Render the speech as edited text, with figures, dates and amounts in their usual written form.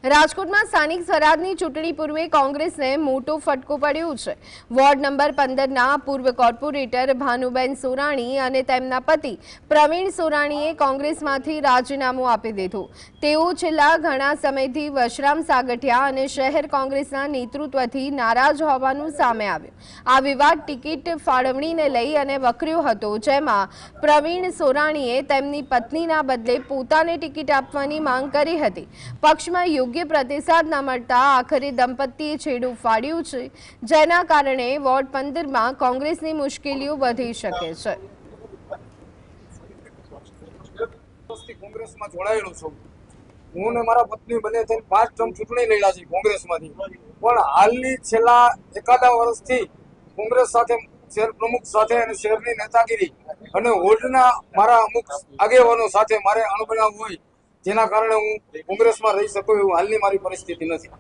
રાજકોટમાં સ્થાનિક સ્વરાજની ચૂંટણી પૂર્વે કોંગ્રેસને મોટો ફટકો પડ્યો છે। વોર્ડ નંબર 15ના પૂર્વ કોર્પોરેટર ભાનુબેન સોરાણી અને તેમના પતિ પ્રવીણ સોરાણીએ કોંગ્રેસમાંથી રાજીનામું આપી દીધું। તેઓ છેલ્લા ઘણા સમયથી વશરામ સાગઠિયા અને શહેર કોંગ્રેસના નેતૃત્વથી નારાજ હોવાનું સામે આવ્યું। આ વિવાદ ટિકિટ ફાળવણીને લઈ અને વકર્યો હતો, જેમાં પ્રવીણ સોરાણીએ તેમની પત્નીના બદલે પોતાને ટિકિટ આપવાની માંગ કરી હતી। પક્ષમાં યોગ્ય પ્રતિસાદ ન મળતા આખરે દંપતીએ છેડું ફાડ્યું છે, જેના કારણે વોર્ડ 15માં કોંગ્રેસની મુશ્કેલીઓ વધી શકે છે। કોંગ્રેસમાં જોડાયેલો છું। હું ને મારા પત્ની બંને થઈને 5 ટર્મ ચૂંટણી લડ્યા છે કોંગ્રેસમાંથી, પણ હાલની છેલ્લા એકાદા વર્ષથી કોંગ્રેસ સાથે શહેર પ્રમુખ સાથે અને શહેરની નેતાગીરી અને વોર્ડના મારા અમુક આગેવાનો સાથે મારે અણબનાવ હોય, જેના કારણે હું કોંગ્રેસમાં રહી શકું એવું હાલની મારી પરિસ્થિતિ નથી।